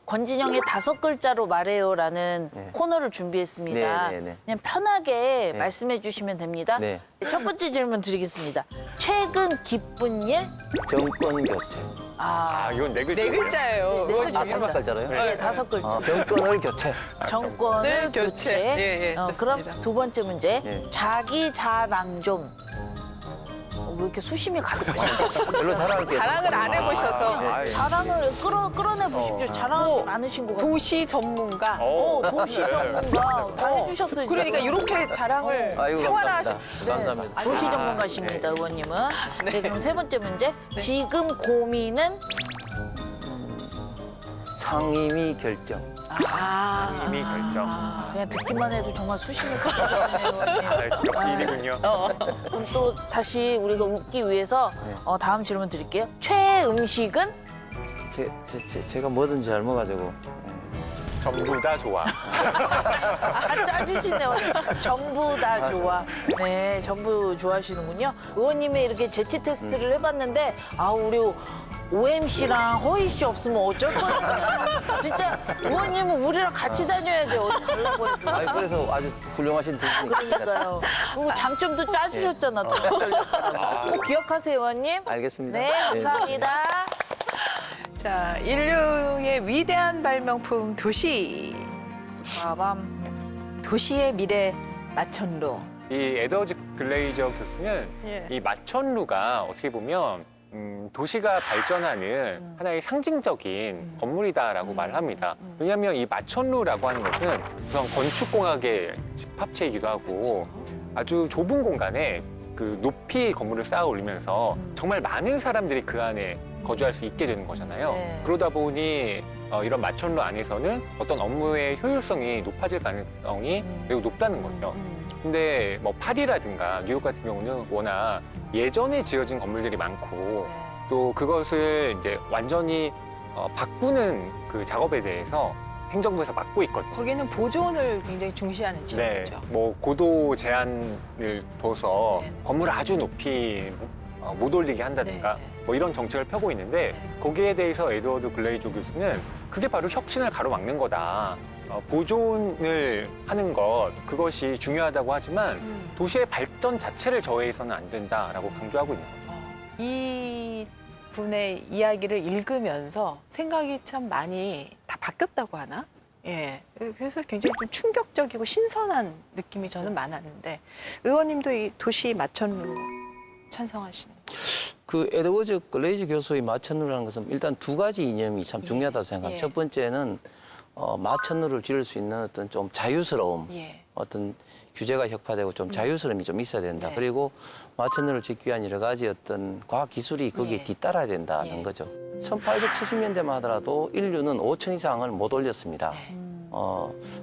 권진영의 5글자로 말해요라는 네. 코너를 준비했습니다. 네, 네, 네. 그냥 편하게 네. 말씀해 주시면 됩니다. 네. 첫 번째 질문 드리겠습니다. 최근 기쁜 일? 정권 교체. 이건 네 글자. 네 글자예요. 네, 네 글자. 아, 5글자로요? 네, 5글자. 정권을 교체. 정권을 교체. 교체. 예, 예, 그럼 좋습니다. 두 번째 문제. 네. 자기 자랑 좀. 왜 이렇게 수심이 가득하시죠? 별로 자랑할 게 자랑을 안 해보셔서 네. 자랑을 끌어내 보십시오. 자랑 많으신 것 같아요. 도시 전문가. 도시 전문가 다 해주셨어요. 그러니까 지금. 이렇게 자랑을 아이고, 생활하시. 감사합니다. 감사합니다. 도시 전문가십니다, 의원님은. 네, 그럼 세 번째 문제. 지금 고민은 상임위 결정. 이미 결정. 그냥 듣기만 해도 정말 수심이 가득하네요, 의원님. 역시 일이군요. 그럼 또 다시 우리가 웃기 위해서 네. 다음 질문 드릴게요. 최애 음식은? 제가 뭐든지 잘 먹어가지고. 전부 다 좋아. 짜주시네요. 전부 다 좋아. 네, 전부 좋아하시는군요. 의원님의 이렇게 재치 테스트를 해봤는데, 우리 OMC랑 허희 씨 없으면 어쩔 거야. 진짜 의원님은 우리랑 같이 다녀야 돼. 어디 가려고 해도. 아니, 그래서 아주 훌륭하신 두 분이 계십니다. 그러니까요. 그리고 장점도 짜주셨잖아. 꼭 기억하세요, 의원님. 알겠습니다. 네, 감사합니다. 자, 인류의 위대한 발명품 도시. 빠밤. 도시의 미래 마천루. 이 에드워즈 글레이저 교수는 예. 이 마천루가 어떻게 보면 도시가 발전하는 하나의 상징적인 건물이다라고 말을 합니다. 왜냐하면 이 마천루라고 하는 것은 우선 건축공학의 집합체이기도 하고 아주 좁은 공간에 그 높이 건물을 쌓아 올리면서 정말 많은 사람들이 그 안에 거주할 수 있게 되는 거잖아요. 네. 그러다 보니 이런 마천루 안에서는 어떤 업무의 효율성이 높아질 가능성이 매우 높다는 거죠. 근데 뭐 파리라든가 뉴욕 같은 경우는 워낙 예전에 지어진 건물들이 많고 또 그것을 이제 완전히 바꾸는 그 작업에 대해서 행정부에서 맡고 있거든요. 거기는 보존을 굉장히 중시하는 네, 지역이죠. 뭐 고도 제한을 둬서 네. 건물을 아주 높이 못 올리게 한다든가 네. 뭐 이런 정책을 펴고 있는데 거기에 대해서 에드워드 글레이저 교수는 그게 바로 혁신을 가로막는 거다. 보존을 하는 것 그것이 중요하다고 하지만 도시의 발전 자체를 저해해서는 안 된다라고 강조하고 있는 거죠. 이 분의 이야기를 읽으면서 생각이 참 많이 다 바뀌었다고 하나? 예. 그래서 굉장히 좀 충격적이고 신선한 느낌이 저는 많았는데 의원님도 이 도시 마천루 찬성하시는. 그 에드워즈 글레이저 교수의 마천루라는 것은 일단 두 가지 이념이 참 중요하다고 생각합니다. 예. 첫 번째는 마천루를 지을 수 있는 어떤 좀 자유스러움, 예. 어떤 규제가 혁파되고 좀 자유스러움이 좀 있어야 된다. 네. 그리고 마천루를 짓기 위한 여러 가지 어떤 과학 기술이 거기에 예. 뒤따라야 된다는 예. 거죠. 1870년대만 하더라도 인류는 5천 이상을 못 올렸습니다. 네.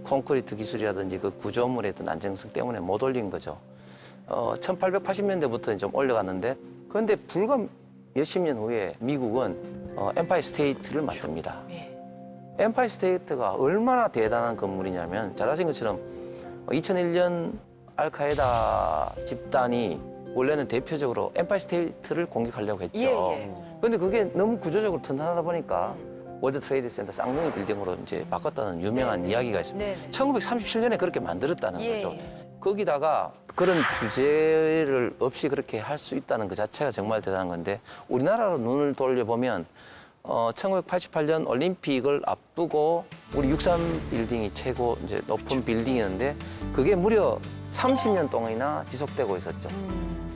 콘크리트 기술이라든지 그 구조물의 어떤 안정성 때문에 못 올린 거죠. 1880년대부터는 좀 올려갔는데 그런데 불과 몇십 년 후에 미국은 엠파이어 스테이트를 만듭니다. 예. 엠파이어 스테이트가 얼마나 대단한 건물이냐면 잘 아신 것처럼 2001년 알카에다 집단이 원래는 대표적으로 엠파이어 스테이트를 공격하려고 했죠. 예. 그런데 그게 너무 구조적으로 튼튼하다 보니까 월드 트레이드 센터 쌍둥이 빌딩으로 이제 바꿨다는 유명한 이야기가 있습니다. 네, 네. 1937년에 그렇게 만들었다는 예, 거죠. 예. 거기다가 그런 규제를 없이 그렇게 할 수 있다는 그 자체가 정말 대단한 건데 우리나라로 눈을 돌려보면 1988년 올림픽을 앞두고 우리 63 빌딩이 최고 이제 높은 빌딩이었는데 그게 무려 30년 동안이나 지속되고 있었죠.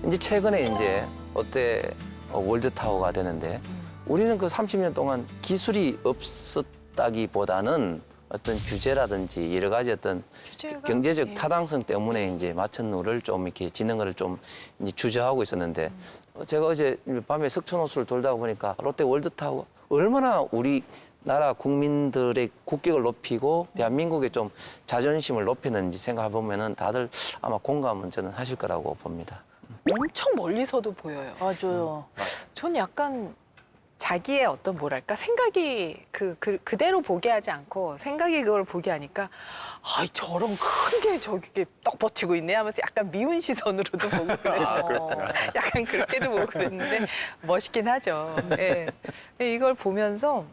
이제 최근에 이제 롯데 월드타워가 되는데 우리는 그 30년 동안 기술이 없었다기보다는 어떤 규제라든지 여러 가지 어떤 규제가, 경제적 예. 타당성 때문에 이제 마천루를 좀 이렇게 짓는 거를 좀 이제 주저하고 있었는데 제가 어제 밤에 석촌호수를 돌다 보니까 롯데 월드타워 얼마나 우리나라 국민들의 국격을 높이고 대한민국의 좀 자존심을 높이는지 생각해 보면은 다들 아마 공감은 저는 하실 거라고 봅니다. 엄청 멀리서도 보여요. 맞아요. 전 약간 자기의 어떤 뭐랄까 생각이 그대로 보게 하지 않고 생각이 그걸 보게 하니까 아 저런 큰 게 저기 떡 버티고 있네 하면서 약간 미운 시선으로도 보고 그랬는데 약간 그렇게도 보고 그랬는데 멋있긴 하죠. 예. 이걸 보면서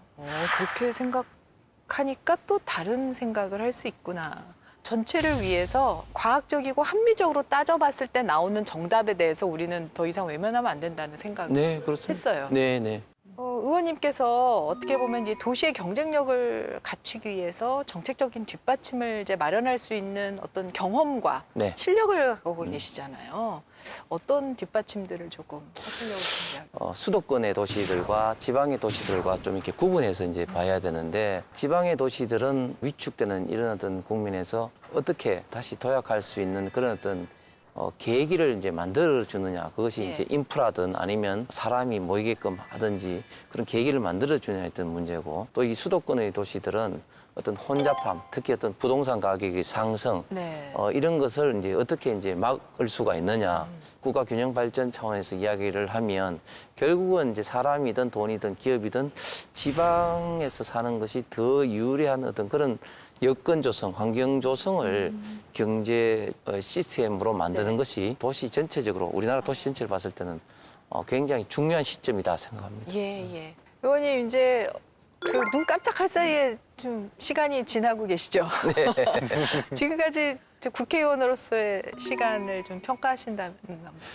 그렇게 생각하니까 또 다른 생각을 할 수 있구나. 전체를 위해서 과학적이고 합리적으로 따져봤을 때 나오는 정답에 대해서 우리는 더 이상 외면하면 안 된다는 생각을 네, 그렇습니다. 했어요. 네, 네. 의원님께서 어떻게 보면 이제 도시의 경쟁력을 갖추기 위해서 정책적인 뒷받침을 이제 마련할 수 있는 어떤 경험과 네. 실력을 갖고 계시잖아요. 어떤 뒷받침들을 조금 하시려고 준비하고. 수도권의 도시들과 지방의 도시들과 좀 이렇게 구분해서 이제 봐야 되는데 지방의 도시들은 위축되는 이런 어떤 국민에서 어떻게 다시 도약할 수 있는 그런 어떤 계기를 이제 만들어 주느냐 그것이 예. 이제 인프라든 아니면 사람이 모이게끔 하든지 그런 계기를 만들어 주느냐 했던 문제고 또 이 수도권의 도시들은 어떤 혼잡함 특히 어떤 부동산 가격의 상승 네. 이런 것을 이제 어떻게 이제 막을 수가 있느냐 국가 균형 발전 차원에서 이야기를 하면 결국은 이제 사람이든 돈이든 기업이든 지방에서 사는 것이 더 유리한 어떤 그런 여건 조성, 환경 조성을 경제 시스템으로 만드는 네. 것이 도시 전체적으로 우리나라 도시 전체를 봤을 때는 굉장히 중요한 시점이다 생각합니다. 예, 예. 의원님 이제 눈 깜짝할 사이에 좀 시간이 지나고 계시죠? 네. 지금까지 저 국회의원으로서의 시간을 좀 평가하신다면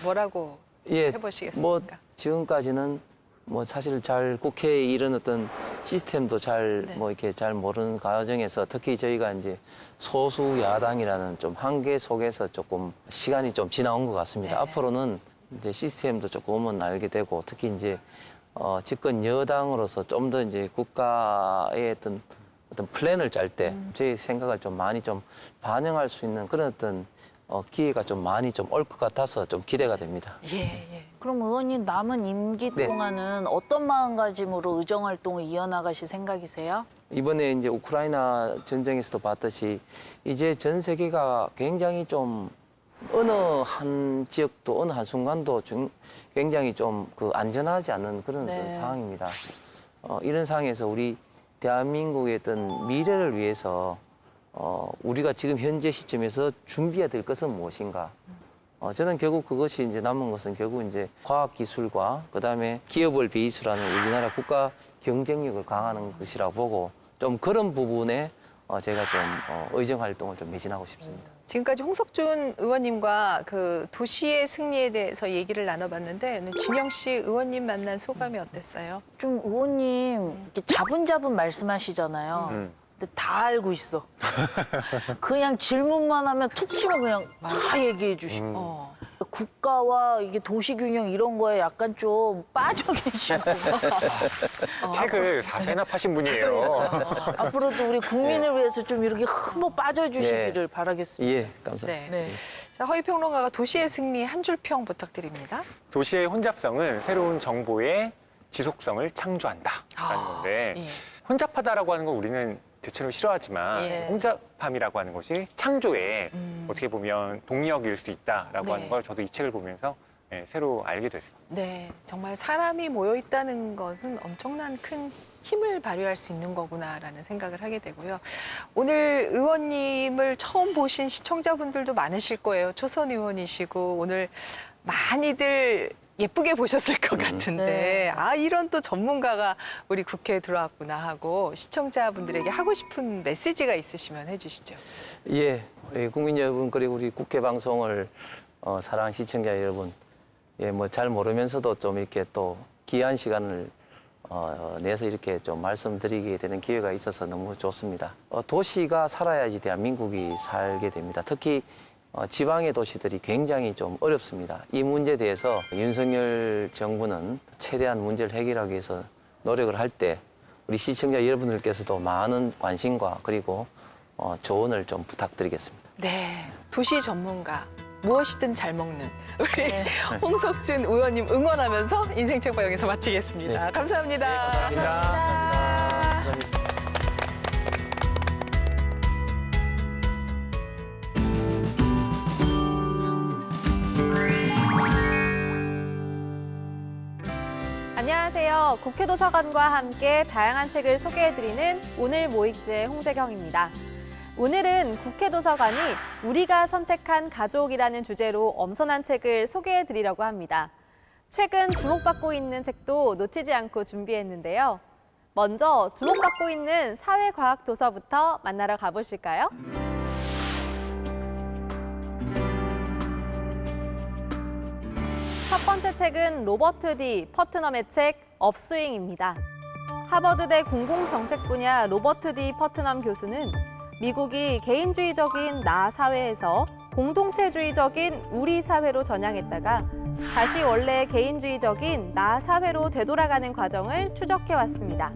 뭐라고 예, 해보시겠습니까? 뭐 지금까지는 뭐 사실 잘 국회에 이런 어떤 시스템도 잘 네. 뭐 이렇게 잘 모르는 과정에서 특히 저희가 이제 소수 야당이라는 좀 한계 속에서 조금 시간이 좀 지나온 것 같습니다. 네. 앞으로는 이제 시스템도 조금은 알게 되고 특히 이제 집권 여당으로서 좀 더 이제 국가의 어떤 플랜을 짤 때 저희 생각을 좀 많이 좀 반영할 수 있는 그런 어떤 기회가 좀 많이 좀 올 것 같아서 좀 기대가 됩니다. 예, 예. 그럼 의원님 남은 임기 네. 동안은 어떤 마음가짐으로 의정 활동을 이어나가실 생각이세요? 이번에 이제 우크라이나 전쟁에서도 봤듯이 이제 전 세계가 굉장히 좀 어느 한 지역도 어느 한 순간도 굉장히 좀 그 안전하지 않은 그런 네. 어떤 상황입니다. 이런 상황에서 우리 대한민국의 어떤 미래를 위해서 우리가 지금 현재 시점에서 준비해야 될 것은 무엇인가? 저는 결국 그것이 이제 남은 것은 결국 이제 과학기술과 그다음에 기업을 베이스로 하는 우리나라 국가 경쟁력을 강화하는 것이라고 보고 좀 그런 부분에 제가 좀 의정 활동을 좀 매진하고 싶습니다. 지금까지 홍석준 의원님과 그 도시의 승리에 대해서 얘기를 나눠봤는데 진영 씨 의원님 만난 소감이 어땠어요? 좀 의원님 이렇게 자분자분 말씀하시잖아요. 근데 다 알고 있어. 그냥 질문만 하면 툭 치면 그냥 다 얘기해 주시고. 국가와 이게 도시 균형 이런 거에 약간 좀 빠져 계시고. 책을 사세나 파신 분이에요. 앞으로도 우리 국민을 위해서 좀 이렇게 흠뻑 빠져주시기를 바라겠습니다. 예, 감사합니다. 네. 자, 허위평론가가 도시의 승리 한 줄 평 부탁드립니다. 도시의 혼잡성은 새로운 정보의 지속성을 창조한다라는 건데 예. 혼잡하다라고 하는 건 우리는 대체로 싫어하지만 예. 혼잡함이라고 하는 것이 창조의 어떻게 보면 동력일 수 있다라고 네. 하는 걸 저도 이 책을 보면서 새로 알게 됐습니다. 네, 정말 사람이 모여 있다는 것은 엄청난 큰 힘을 발휘할 수 있는 거구나라는 생각을 하게 되고요. 오늘 의원님을 처음 보신 시청자분들도 많으실 거예요. 초선 의원이시고 오늘 많이들 예쁘게 보셨을 것 같은데 네. 이런 또 전문가가 우리 국회에 들어왔구나 하고 시청자분들에게 하고 싶은 메시지가 있으시면 해주시죠. 예, 우리 국민 여러분 그리고 우리 국회 방송을 사랑하는 시청자 여러분, 예, 뭐 잘 모르면서도 좀 이렇게 또 귀한 시간을 내서 이렇게 좀 말씀드리게 되는 기회가 있어서 너무 좋습니다. 도시가 살아야지 대한민국이 살게 됩니다. 특히 지방의 도시들이 굉장히 좀 어렵습니다. 이 문제에 대해서 윤석열 정부는 최대한 문제를 해결하기 위해서 노력을 할 때 우리 시청자 여러분들께서도 많은 관심과 그리고 조언을 좀 부탁드리겠습니다. 네, 도시 전문가 무엇이든 잘 먹는 우리 홍석준 의원님 응원하면서 인생책방 여기서 마치겠습니다. 네. 감사합니다. 감사합니다. 안녕하세요. 안녕하세요. 국회도서관과 함께 다양한 책을 소개해드리는 오늘 모익지의 홍재경입니다. 오늘은 국회도서관이 우리가 선택한 가족이라는 주제로 엄선한 책을 소개해드리려고 합니다. 최근 주목받고 있는 책도 놓치지 않고 준비했는데요. 먼저 주목받고 있는 사회과학 도서부터 만나러 가보실까요? 첫 번째 책은 로버트 D. 퍼트넘의 책 업스윙입니다. 하버드대 공공정책 분야 로버트 D. 퍼트넘 교수는 미국이 개인주의적인 나 사회에서 공동체주의적인 우리 사회로 전향했다가 다시 원래 개인주의적인 나 사회로 되돌아가는 과정을 추적해왔습니다.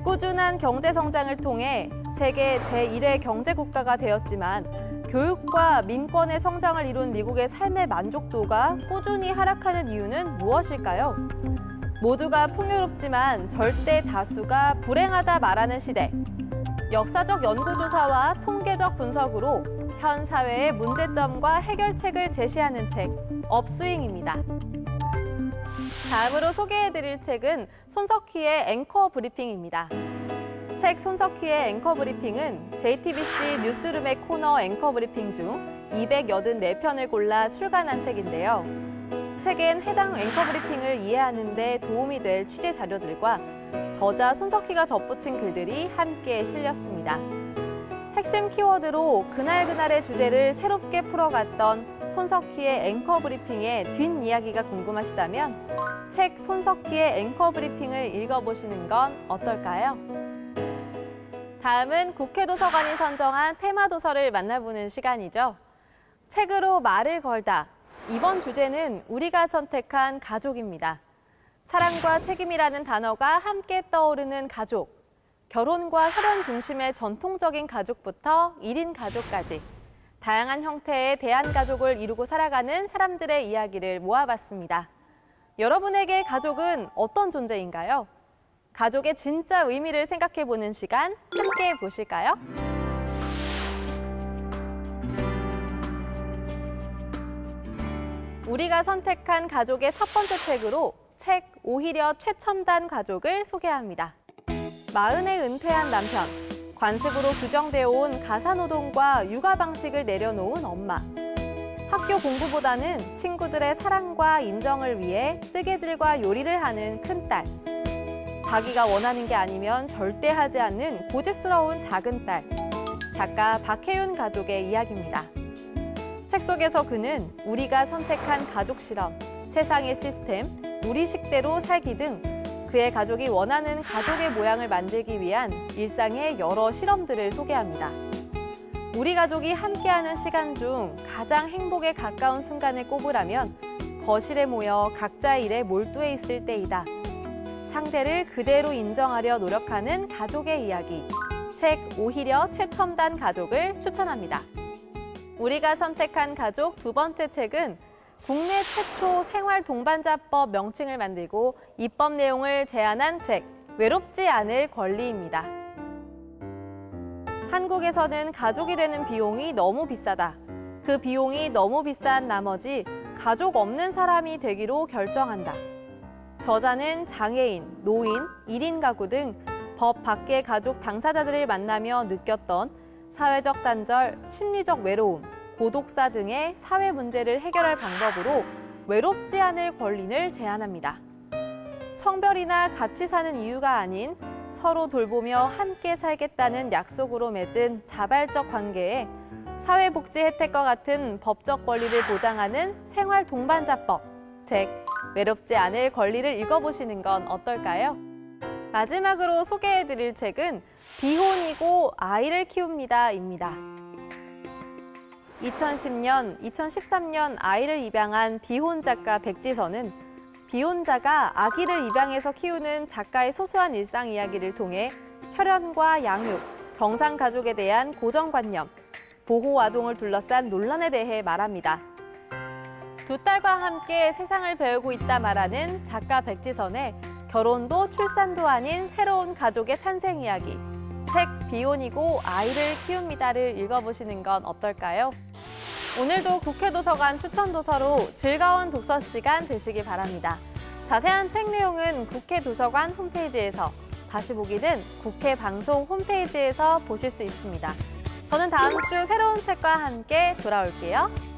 꾸준한 경제 성장을 통해 세계 제1의 경제국가가 되었지만 교육과 민권의 성장을 이룬 미국의 삶의 만족도가 꾸준히 하락하는 이유는 무엇일까요? 모두가 풍요롭지만 절대 다수가 불행하다 말하는 시대. 역사적 연구조사와 통계적 분석으로 현 사회의 문제점과 해결책을 제시하는 책, 업스윙입니다. 다음으로 소개해드릴 책은 손석희의 앵커 브리핑입니다. 책 손석희의 앵커 브리핑은 JTBC 뉴스룸의 코너 앵커 브리핑 중 284편을 골라 출간한 책인데요. 책엔 해당 앵커 브리핑을 이해하는 데 도움이 될 취재 자료들과 저자 손석희가 덧붙인 글들이 함께 실렸습니다. 핵심 키워드로 그날그날의 주제를 새롭게 풀어갔던 손석희의 앵커 브리핑의 뒷이야기가 궁금하시다면 책 손석희의 앵커 브리핑을 읽어보시는 건 어떨까요? 다음은 국회도서관이 선정한 테마 도서를 만나보는 시간이죠. 책으로 말을 걸다. 이번 주제는 우리가 선택한 가족입니다. 사랑과 책임이라는 단어가 함께 떠오르는 가족. 결혼과 혈연 중심의 전통적인 가족부터 1인 가족까지 다양한 형태의 대한가족을 이루고 살아가는 사람들의 이야기를 모아봤습니다. 여러분에게 가족은 어떤 존재인가요? 가족의 진짜 의미를 생각해보는 시간 함께 보실까요? 우리가 선택한 가족의 첫 번째 책으로 책 오히려 최첨단 가족을 소개합니다. 40에 은퇴한 남편, 관습으로 규정되어 온 가사노동과 육아 방식을 내려놓은 엄마. 학교 공부보다는 친구들의 사랑과 인정을 위해 뜨개질과 요리를 하는 큰딸. 자기가 원하는 게 아니면 절대 하지 않는 고집스러운 작은 딸. 작가 박혜윤 가족의 이야기입니다. 책 속에서 그는 우리가 선택한 가족 실험, 세상의 시스템, 우리 식대로 살기 등 그의 가족이 원하는 가족의 모양을 만들기 위한 일상의 여러 실험들을 소개합니다. 우리 가족이 함께하는 시간 중 가장 행복에 가까운 순간을 꼽으라면 거실에 모여 각자의 일에 몰두해 있을 때이다. 상대를 그대로 인정하려 노력하는 가족의 이야기. 책 오히려 최첨단 가족을 추천합니다. 우리가 선택한 가족 두 번째 책은 국내 최초 생활 동반자법 명칭을 만들고 입법 내용을 제안한 책, 외롭지 않을 권리입니다. 한국에서는 가족이 되는 비용이 너무 비싸다. 그 비용이 너무 비싼 나머지 가족 없는 사람이 되기로 결정한다. 저자는 장애인, 노인, 1인 가구 등 법 밖의 가족 당사자들을 만나며 느꼈던 사회적 단절, 심리적 외로움, 고독사 등의 사회 문제를 해결할 방법으로 외롭지 않을 권리를 제안합니다. 성별이나 같이 사는 이유가 아닌 서로 돌보며 함께 살겠다는 약속으로 맺은 자발적 관계에 사회복지 혜택과 같은 법적 권리를 보장하는 생활 동반자법, 책 외롭지 않을 권리를 읽어보시는 건 어떨까요? 마지막으로 소개해드릴 책은 비혼이고 아이를 키웁니다입니다. 2010년, 2013년 아이를 입양한 비혼 작가 백지선은 비혼자가 아기를 입양해서 키우는 작가의 소소한 일상 이야기를 통해 혈연과 양육, 정상 가족에 대한 고정관념, 보호 아동을 둘러싼 논란에 대해 말합니다. 두 딸과 함께 세상을 배우고 있다 말하는 작가 백지선의 결혼도 출산도 아닌 새로운 가족의 탄생 이야기. 책 비혼이고 아이를 키웁니다를 읽어보시는 건 어떨까요? 오늘도 국회도서관 추천도서로 즐거운 독서 시간 되시기 바랍니다. 자세한 책 내용은 국회 도서관 홈페이지에서, 다시 보기는 국회 방송 홈페이지에서 보실 수 있습니다. 저는 다음 주 새로운 책과 함께 돌아올게요.